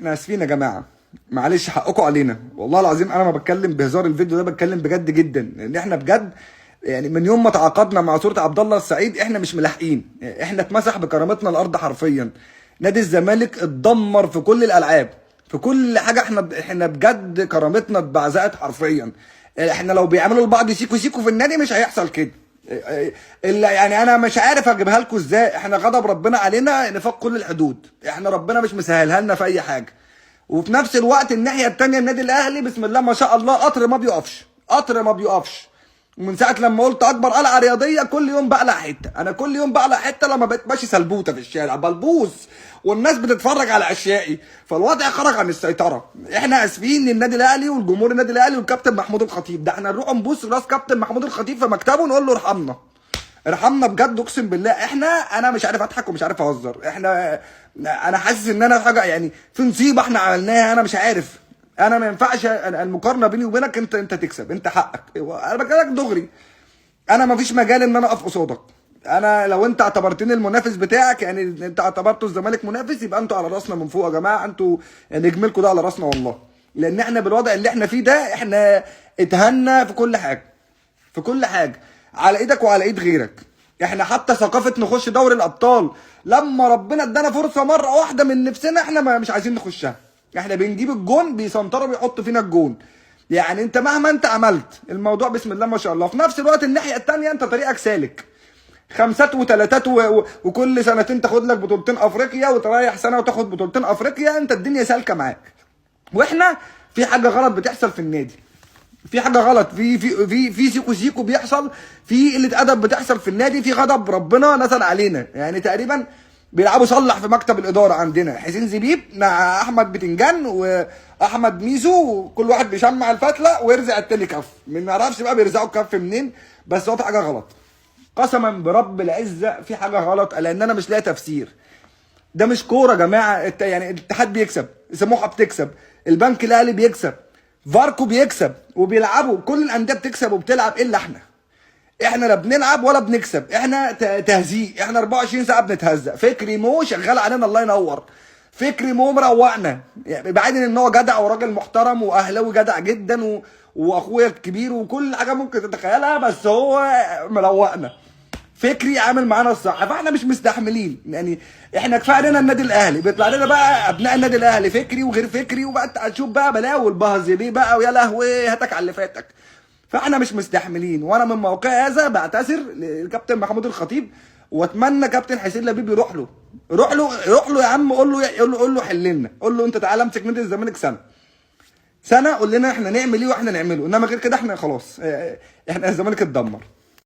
احنا اسفين يا جماعه، معلش حقكم علينا والله العظيم. انا ما بتكلم بهزار، الفيديو ده بتكلم بجد جدا، لان احنا بجد يعني من يوم ما تعاقدنا مع صوره عبد الله السعيد احنا مش ملاحقين، احنا اتمسح بكرامتنا الارض حرفيا. نادي الزمالك اتدمر في كل الالعاب، في كل حاجه. احنا بجد كرامتنا اتبعزقت حرفيا. احنا لو بيعملوا لبعض سيكو سيكو في النادي مش هيحصل كده. الا يعني انا مش عارف اجيبها لكم ازاي. احنا غضب ربنا علينا نفاق كل الحدود، احنا ربنا مش مسهلها لنا في اي حاجه. وفي نفس الوقت الناحيه الثانيه النادي الاهلي بسم الله ما شاء الله قطر ما بيقفش، قطر ما بيقفش. ومن ساعه لما قلت اكبر قلعه رياضيه كل يوم بقلع حته، انا كل يوم بقلع حته لما بقيت ماشي سلبوته في الشارع بلبوس والناس بتتفرج على اشيائي، فالوضع خرج عن السيطره. احنا اسفين للنادي الاهلي والجمهور النادي الاهلي والكابتن محمود الخطيب. ده احنا نروح نبوس راس كابتن محمود الخطيب في مكتبه ونقول له ارحمنا، ارحمنا بجد اقسم بالله. انا مش عارف اضحك ومش عارف اهزر. انا حاسس ان انا حاجه يعني في نصيبه احنا عملناها، انا مش عارف. انا ما ينفعش المقارنه بيني وبينك، انت تكسب، انت حقك. انا بكلمك دغري، انا ما فيش مجال ان انا اقف قصادك. انا لو انت اعتبرتني المنافس بتاعك، يعني انت اعتبرته الزمالك منافس، يبقى انتوا على راسنا من فوق يا جماعه. انتوا نجملكم ده على راسنا والله، لان احنا بالوضع اللي احنا فيه ده احنا اتهنا في كل حاجه، في كل حاجه، على ايدك وعلى ايد غيرك. احنا حتى ثقافه نخش دوري الابطال لما ربنا ادانا فرصه مره واحده من نفسنا احنا مش عايزين نخشها. احنا بنجيب الجون بيسنطروا بيحطوا فينا الجون. يعني انت مهما انت عملت الموضوع بسم الله ما شاء الله. في نفس الوقت الناحيه الثانيه انت طريقك سالك، خمسات وثلاثات وكل سنتين تاخد لك بطولتين افريقيا وتريح سنه وتاخد بطولتين افريقيا. انت الدنيا سالكه معاك، واحنا في حاجه غلط بتحصل في النادي، في حاجه غلط، في سيكو سيكو بيحصل، في قله ادب بتحصل في النادي، في غضب ربنا نزل علينا. يعني تقريبا بيلعبوا صلح في مكتب الاداره عندنا، حسين زبيب مع احمد بتنجان واحمد ميزو، كل واحد بيشمع الفتله ويرزع التاني كف. ما نعرفش بقى بيرزعوا الكف منين، بس هو في حاجه غلط قسما برب العزه، في حاجه غلط، لان انا مش لاقي تفسير. ده مش كوره يا جماعه. يعني الاتحاد بيكسب، سموحه بتكسب، البنك الاهلي بيكسب، فاركو بيكسب، وبيلعبوا كل الانديه بتكسب وبتلعب الا احنا لا بنلعب ولا بنكسب. احنا تهزيق، احنا 24 ساعه بنتهزق. فكري مو شغال علينا الله ينور، فكري مو مروقنا. يعني بعيدا ان هو جدع وراجل محترم واهلاوي جدع جدا واخويا الكبير وكل حاجه ممكن تتخيلها، بس هو مروقنا. فكري عامل معانا الصح، فاحنا مش مستحملين. يعني احنا كفايه علينا النادي الاهلي، بيطلع لنا بقى ابناء النادي الاهلي فكري وغير فكري، وبقى انت هتشوف بقى بلاوي البهز بيه بقى، ويا لهوي هاتك على اللي فاتك. فاحنا مش مستحملين. وانا من موقعي هذا بعتذر للكابتن محمود الخطيب، واتمنى كابتن حسين لبيب يروح له، روح له يا عم، قول له حل لنا، قول له انت تعالى امسك نادي الزمالك سنه قول لنا احنا نعمل ايه واحنا نعمله. انما غير كده احنا خلاص، احنا الزمالك اتدمر.